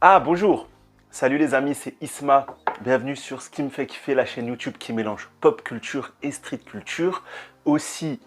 Ah bonjour, salut les amis, c'est Isma. Bienvenue sur ce qui me fait kiffer, la chaîne YouTube qui mélange pop culture et street culture. Aussi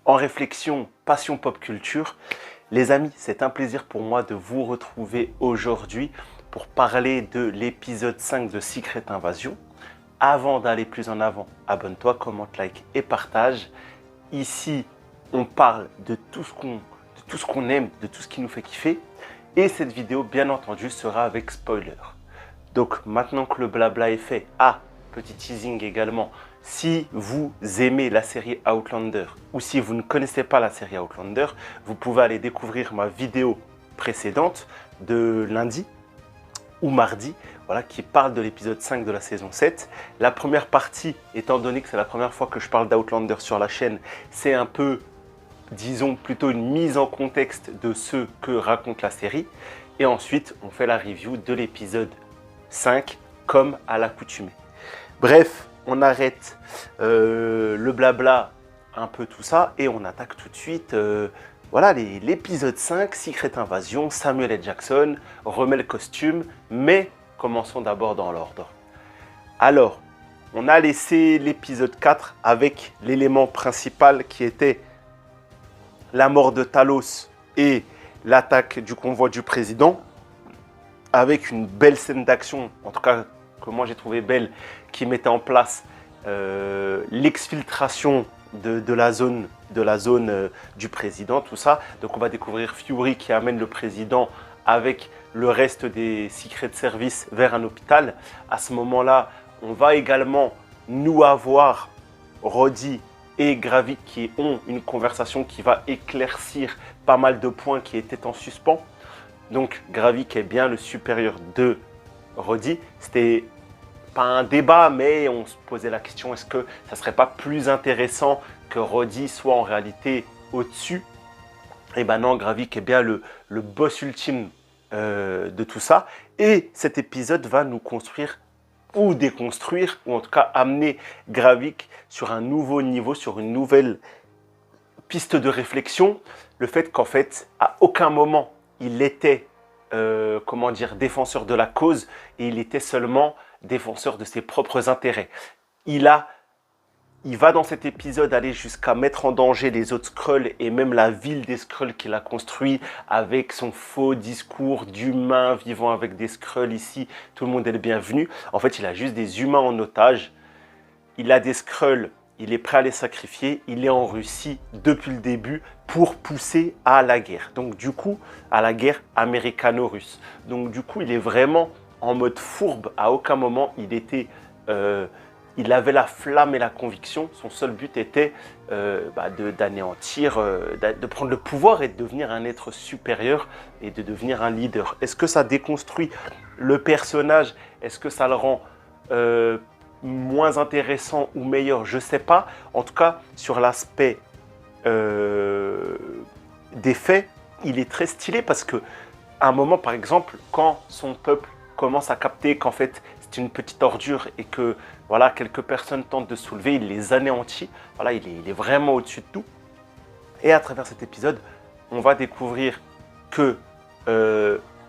en réflexion, passion pop culture. Les amis, c'est un plaisir pour moi de vous retrouver aujourd'hui pour parler de l'épisode 5 de Secret Invasion. Avant d'aller plus en avant, abonne-toi, commente, like et partage. Ici, on parle de tout ce qu'on aime, de tout ce qui nous fait kiffer. Et cette vidéo, bien entendu, sera avec spoiler. Donc maintenant que le blabla est fait, petit teasing également, si vous aimez la série Outlander ou si vous ne connaissez pas la série Outlander, vous pouvez aller découvrir ma vidéo précédente de lundi ou mardi, voilà, qui parle de l'épisode 5 de la saison 7. La première partie, étant donné que c'est la première fois que je parle d'Outlander sur la chaîne, c'est un peu, disons, plutôt une mise en contexte de ce que raconte la série. Et ensuite, on fait la review de l'épisode 5, comme à l'accoutumée. Bref, on arrête le blabla, un peu tout ça, et on attaque tout de suite voilà, l'épisode 5, Secret Invasion. Samuel L. Jackson remet le costume, mais commençons d'abord dans l'ordre. Alors, on a laissé l'épisode 4 avec l'élément principal qui était la mort de Talos et l'attaque du convoi du président, avec une belle scène d'action, en tout cas que moi j'ai trouvé belle, qui mettait en place l'exfiltration de la zone du président, tout ça. Donc on va découvrir Fury qui amène le président avec le reste des Secret Service vers un hôpital. À ce moment-là, on va également nous avoir Roddy et Gravik qui ont une conversation qui va éclaircir pas mal de points qui étaient en suspens. Donc Gravik est bien le supérieur de Roddy. C'était pas un débat, mais on se posait la question, est-ce que ça serait pas plus intéressant que Roddy soit en réalité au-dessus? Et ben non, Gravik est bien le boss ultime de tout ça. Et cet épisode va nous construire ou déconstruire, ou en tout cas amener Gravik sur un nouveau niveau, sur une nouvelle piste de réflexion. Le fait qu'en fait, à aucun moment, il était, comment dire, défenseur de la cause, et il était seulement défenseur de ses propres intérêts. Il va dans cet épisode aller jusqu'à mettre en danger les autres Skrulls et même la ville des Skrulls qu'il a construit avec son faux discours d'humains vivant avec des Skrulls ici, tout le monde est le bienvenu. En fait, il a juste des humains en otage. Il a des Skrulls, il est prêt à les sacrifier. Il est en Russie depuis le début pour pousser à la guerre. Donc du coup, à la guerre américano-russe. Donc du coup, il est vraiment en mode fourbe. À aucun moment, il avait la flamme et la conviction. Son seul but était d'anéantir, de prendre le pouvoir et de devenir un être supérieur et de devenir un leader. Est-ce que ça déconstruit le personnage? Est-ce que ça le rend moins intéressant ou meilleur? Je ne sais pas. En tout cas, sur l'aspect des faits, il est très stylé parce que à un moment, par exemple, quand son peuple commence à capter qu'en fait c'est une petite ordure et que voilà, quelques personnes tentent de soulever, il les anéantit. Voilà, il est vraiment au-dessus de tout. Et à travers cet épisode, on va découvrir que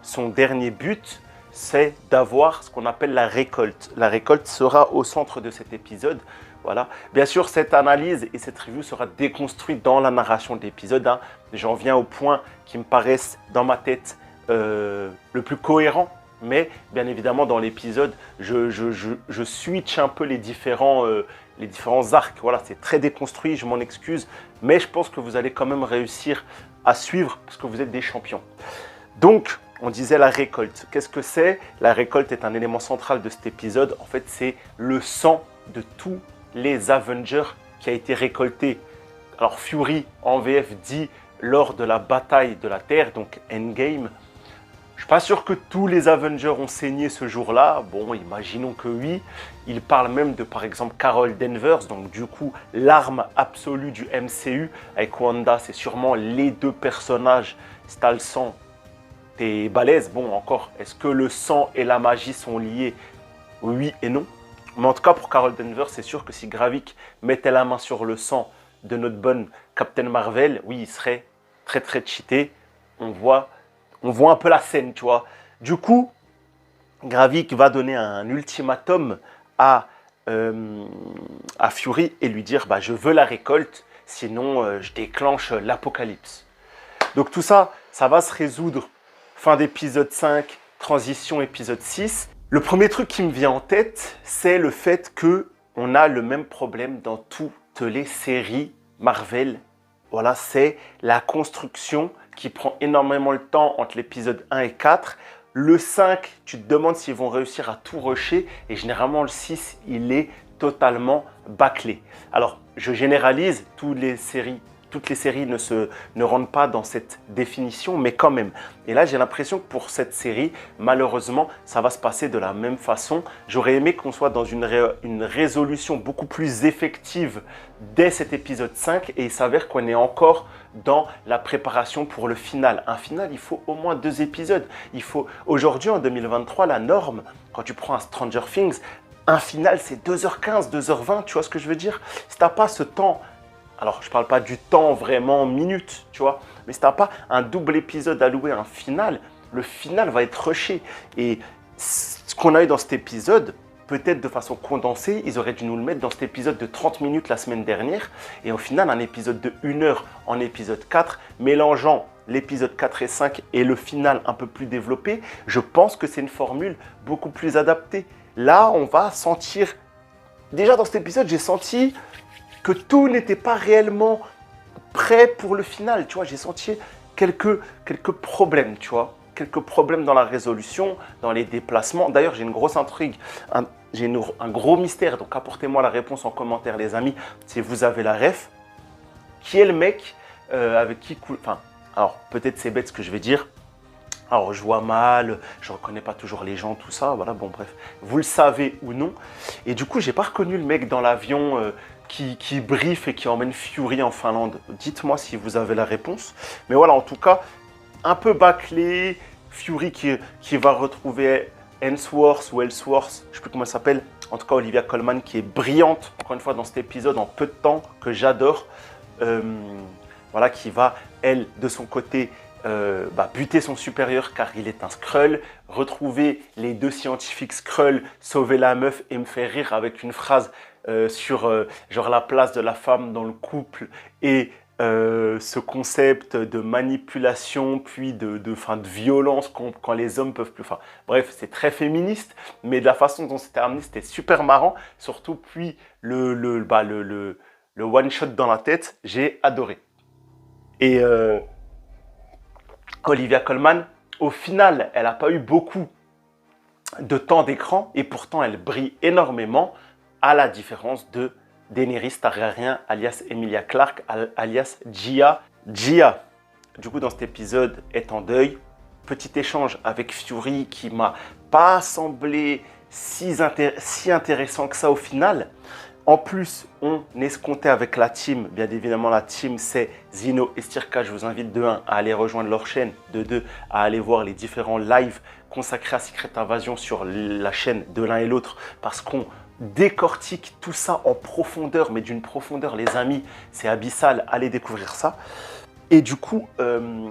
son dernier but, c'est d'avoir ce qu'on appelle la récolte. La récolte sera au centre de cet épisode. Voilà. Bien sûr, cette analyse et cette review sera déconstruite dans la narration de l'épisode. Hein. J'en viens aux points qui me paraissent dans ma tête le plus cohérent. Mais bien évidemment, dans l'épisode, je switch un peu les différents arcs. Voilà, c'est très déconstruit, je m'en excuse. Mais je pense que vous allez quand même réussir à suivre parce que vous êtes des champions. Donc, on disait la récolte. Qu'est-ce que c'est? La récolte est un élément central de cet épisode. En fait, c'est le sang de tous les Avengers qui a été récolté. Alors, Fury, en VF, dit lors de la bataille de la Terre, donc Endgame. Je ne suis pas sûr que tous les Avengers ont saigné ce jour-là. Bon, imaginons que oui. Il parle même de, par exemple, Carol Danvers, donc du coup, l'arme absolue du MCU. Avec Wanda, c'est sûrement les deux personnages. Si t'as le sang, t'es balèze. Bon, encore, est-ce que le sang et la magie sont liés? Oui et non. Mais en tout cas, pour Carol Danvers, c'est sûr que si Gravik mettait la main sur le sang de notre bonne Captain Marvel, oui, il serait très très cheaté. On voit un peu la scène, tu vois. Du coup, Gravik va donner un ultimatum à Fury et lui dire bah, je veux la récolte, sinon je déclenche l'apocalypse. Donc tout ça, ça va se résoudre fin d'épisode 5, transition épisode 6. Le premier truc qui me vient en tête, c'est le fait qu'on a le même problème dans toutes les séries Marvel. Voilà, c'est la construction qui prend énormément le temps entre l'épisode 1 et 4. Le 5, tu te demandes s'ils vont réussir à tout rusher. Et généralement, le 6, il est totalement bâclé. Alors, je généralise, toutes les séries ne rentrent pas dans cette définition, mais quand même. Et là, j'ai l'impression que pour cette série, malheureusement, ça va se passer de la même façon. J'aurais aimé qu'on soit dans une résolution beaucoup plus effective dès cet épisode 5 et il s'avère qu'on est encore dans la préparation pour le final. Un final, il faut au moins 2 épisodes. Aujourd'hui, en 2023, la norme, quand tu prends un Stranger Things, un final, c'est 2h15, 2h20, tu vois ce que je veux dire? Si tu n'as pas ce temps, alors je ne parle pas du temps vraiment minutes, tu vois, mais si tu n'as pas un double épisode alloué à un final, le final va être rushé. Et ce qu'on a eu dans cet épisode, peut-être de façon condensée, ils auraient dû nous le mettre dans cet épisode de 30 minutes la semaine dernière. Et au final, un épisode de 1 heure en épisode 4, mélangeant l'épisode 4 et 5 et le final un peu plus développé, je pense que c'est une formule beaucoup plus adaptée. Là, on va sentir... Déjà dans cet épisode, j'ai senti que tout n'était pas réellement prêt pour le final. Tu vois, j'ai senti quelques problèmes, tu vois. Quelques problèmes dans la résolution, dans les déplacements. D'ailleurs, j'ai une grosse intrigue, j'ai un gros mystère. Donc, apportez-moi la réponse en commentaire, les amis, si vous avez la ref. Qui est le mec avec qui... Enfin, alors, peut-être c'est bête ce que je vais dire. Alors, je vois mal, je ne reconnais pas toujours les gens, tout ça. Voilà, bon, bref. Vous le savez ou non. Et du coup, je n'ai pas reconnu le mec dans l'avion qui brief et qui emmène Fury en Finlande. Dites-moi si vous avez la réponse. Mais voilà, en tout cas, un peu bâclé. Fury qui va retrouver Hemsworth ou Ellsworth, je ne sais plus comment elle s'appelle. En tout cas, Olivia Colman qui est brillante, encore une fois, dans cet épisode en peu de temps, que j'adore. Voilà, qui va, elle, de son côté, buter son supérieur car il est un Skrull, retrouver les 2 scientifiques Skrull, sauver la meuf et me faire rire avec une phrase sur genre la place de la femme dans le couple et ce concept de manipulation puis de violence quand les hommes peuvent plus. Enfin, bref, c'est très féministe, mais de la façon dont c'était amené, c'était super marrant. Surtout puis le one shot dans la tête, j'ai adoré. Et Olivia Colman, au final, elle n'a pas eu beaucoup de temps d'écran et pourtant elle brille énormément, à la différence de Daenerys Targaryen, alias Emilia Clarke, alias Gia. Gia, du coup, dans cet épisode, est en deuil. Petit échange avec Fury qui m'a pas semblé si intéressant que ça au final. En plus, on escomptait avec la team. Bien évidemment, la team, c'est Zino et Stirka. Je vous invite de 1 à aller rejoindre leur chaîne, de 2 à aller voir les différents lives consacrés à Secret Invasion sur la chaîne de l'un et l'autre parce qu'on décortique tout ça en profondeur, mais d'une profondeur, les amis, c'est abyssal. Allez découvrir ça. Et du coup, qu'est-ce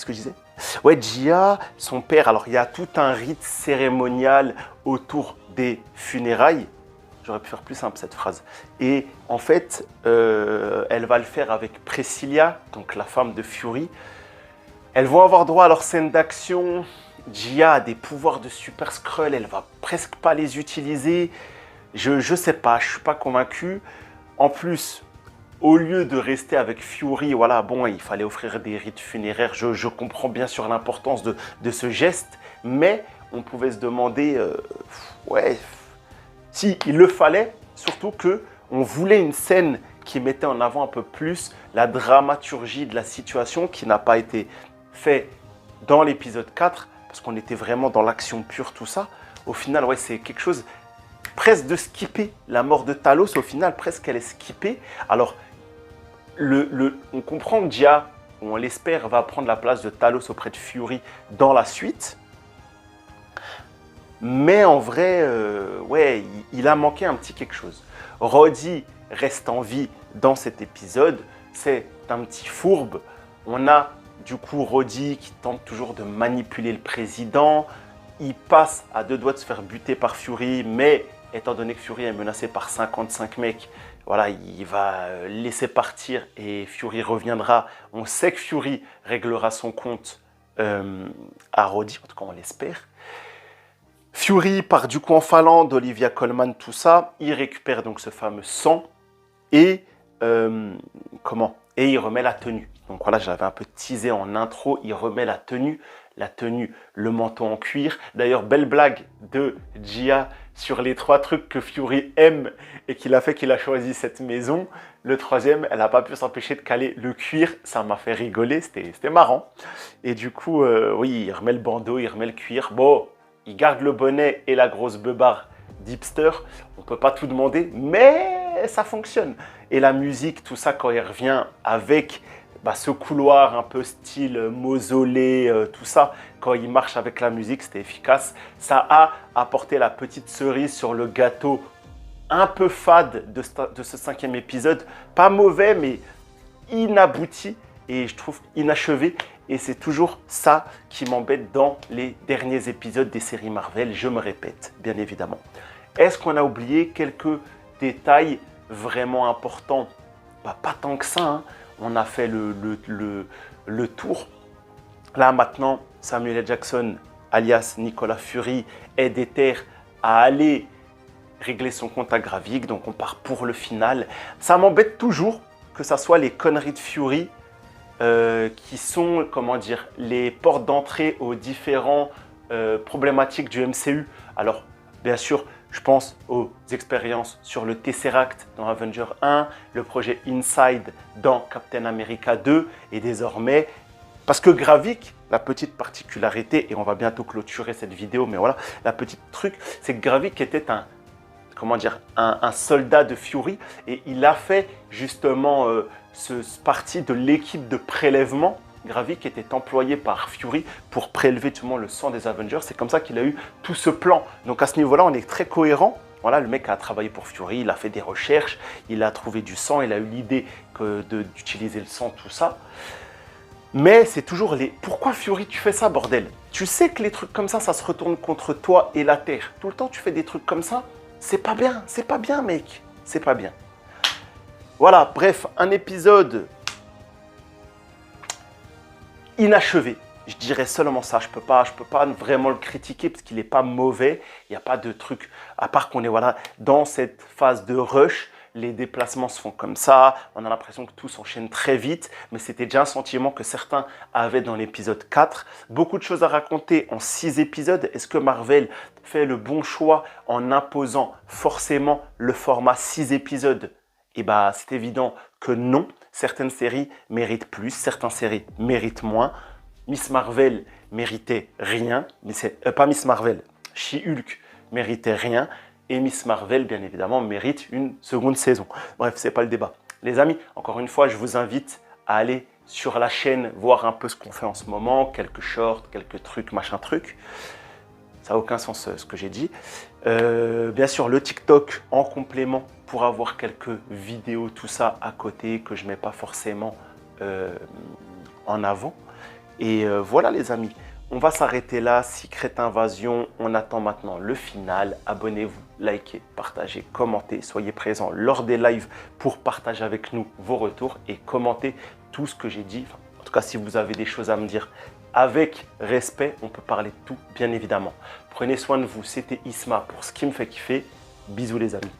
que je disais? Ouais, Gia, son père, alors il y a tout un rite cérémonial autour des funérailles. J'aurais pu faire plus simple cette phrase. Et en fait, elle va le faire avec Priscilla, donc la femme de Fury. Elles vont avoir droit à leur scène d'action. Gia a des pouvoirs de Super Skrull, elle va presque pas les utiliser. Je sais pas, je suis pas convaincu. En plus, au lieu de rester avec Fury, voilà, bon, il fallait offrir des rites funéraires. Je comprends bien sûr l'importance de ce geste, mais on pouvait se demander, ouais, si il le fallait, surtout que on voulait une scène qui mettait en avant un peu plus la dramaturgie de la situation, qui n'a pas été fait dans l'épisode 4, parce qu'on était vraiment dans l'action pure, tout ça. Au final, ouais, c'est quelque chose presque de skipper. La mort de Talos, au final, presque elle est skippée. Alors, on comprend que Gia, on l'espère, va prendre la place de Talos auprès de Fury dans la suite. Mais en vrai, ouais, il a manqué un petit quelque chose. Roddy reste en vie dans cet épisode. C'est un petit fourbe. On a du coup, Roddy qui tente toujours de manipuler le président. Il passe à 2 doigts de se faire buter par Fury, mais étant donné que Fury est menacé par 55 mecs, voilà, il va laisser partir et Fury reviendra. On sait que Fury réglera son compte à Roddy, en tout cas on l'espère. Fury part du coup en Finlande, Olivia Colman, tout ça. Il récupère donc ce fameux sang et et il remet la tenue. Donc voilà, j'avais un peu teasé en intro, il remet la tenue, le manteau en cuir. D'ailleurs, belle blague de Gia sur les 3 trucs que Fury aime et qu'il a fait qu'il a choisi cette maison. Le 3e, elle n'a pas pu s'empêcher de caler le cuir. Ça m'a fait rigoler, c'était marrant. Et du coup, oui, il remet le bandeau, il remet le cuir. Bon, il garde le bonnet et la grosse beubare d'hipster. On ne peut pas tout demander, mais ça fonctionne. Et la musique, tout ça, quand il revient avec ce couloir un peu style mausolée, tout ça, quand il marche avec la musique, c'était efficace. Ça a apporté la petite cerise sur le gâteau un peu fade de ce 5e épisode. Pas mauvais, mais inabouti et je trouve inachevé. Et c'est toujours ça qui m'embête dans les derniers épisodes des séries Marvel. Je me répète, bien évidemment. Est-ce qu'on a oublié quelques détails vraiment importants? Pas tant que ça, hein. On a fait le tour. Là, maintenant, Samuel L. Jackson, alias Nicolas Fury, est déter à aller régler son compte à Gravik. Donc, on part pour le final. Ça m'embête toujours que ça soit les conneries de Fury qui sont, comment dire, les portes d'entrée aux différents problématiques du MCU. Alors, bien sûr, je pense aux expériences sur le Tesseract dans Avenger 1, le projet Inside dans Captain America 2 et désormais, parce que Gravik, la petite particularité, et on va bientôt clôturer cette vidéo, mais voilà, la petite truc, c'est que Gravik était un soldat de Fury et il a fait justement partie de l'équipe de prélèvement. Gravik était employé par Fury pour prélever tout le monde le sang des Avengers. C'est comme ça qu'il a eu tout ce plan. Donc à ce niveau-là, on est très cohérent. Voilà, le mec a travaillé pour Fury, il a fait des recherches, il a trouvé du sang, il a eu l'idée d'utiliser le sang, tout ça. Mais c'est toujours les... Pourquoi Fury, tu fais ça, bordel? Tu sais que les trucs comme ça se retourne contre toi et la Terre. Tout le temps, tu fais des trucs comme ça. C'est pas bien, mec. C'est pas bien. Voilà, bref, un épisode inachevé. Je dirais seulement ça. Je peux pas vraiment le critiquer parce qu'il n'est pas mauvais. Il n'y a pas de truc, à part qu'on est dans cette phase de rush. Les déplacements se font comme ça. On a l'impression que tout s'enchaîne très vite. Mais c'était déjà un sentiment que certains avaient dans l'épisode 4. Beaucoup de choses à raconter en 6 épisodes. Est-ce que Marvel fait le bon choix en imposant forcément le format 6 épisodes? C'est évident que non. Certaines séries méritent plus, certaines séries méritent moins. Miss Marvel méritait rien. Pas Miss Marvel, She-Hulk méritait rien. Et Miss Marvel, bien évidemment, mérite une seconde saison. Bref, c'est pas le débat. Les amis, encore une fois, je vous invite à aller sur la chaîne, voir un peu ce qu'on fait en ce moment, quelques shorts, quelques trucs, machin truc. Ça n'a aucun sens ce que j'ai dit. Bien sûr, le TikTok en complément pour avoir quelques vidéos, tout ça à côté que je ne mets pas forcément en avant. Et voilà les amis, on va s'arrêter là. Secret Invasion, on attend maintenant le final. Abonnez-vous, likez, partagez, commentez. Soyez présents lors des lives pour partager avec nous vos retours et commenter tout ce que j'ai dit. Enfin, en tout cas, si vous avez des choses à me dire, avec respect, on peut parler de tout, bien évidemment. Prenez soin de vous, c'était Isma pour ce qui me fait kiffer. Bisous les amis.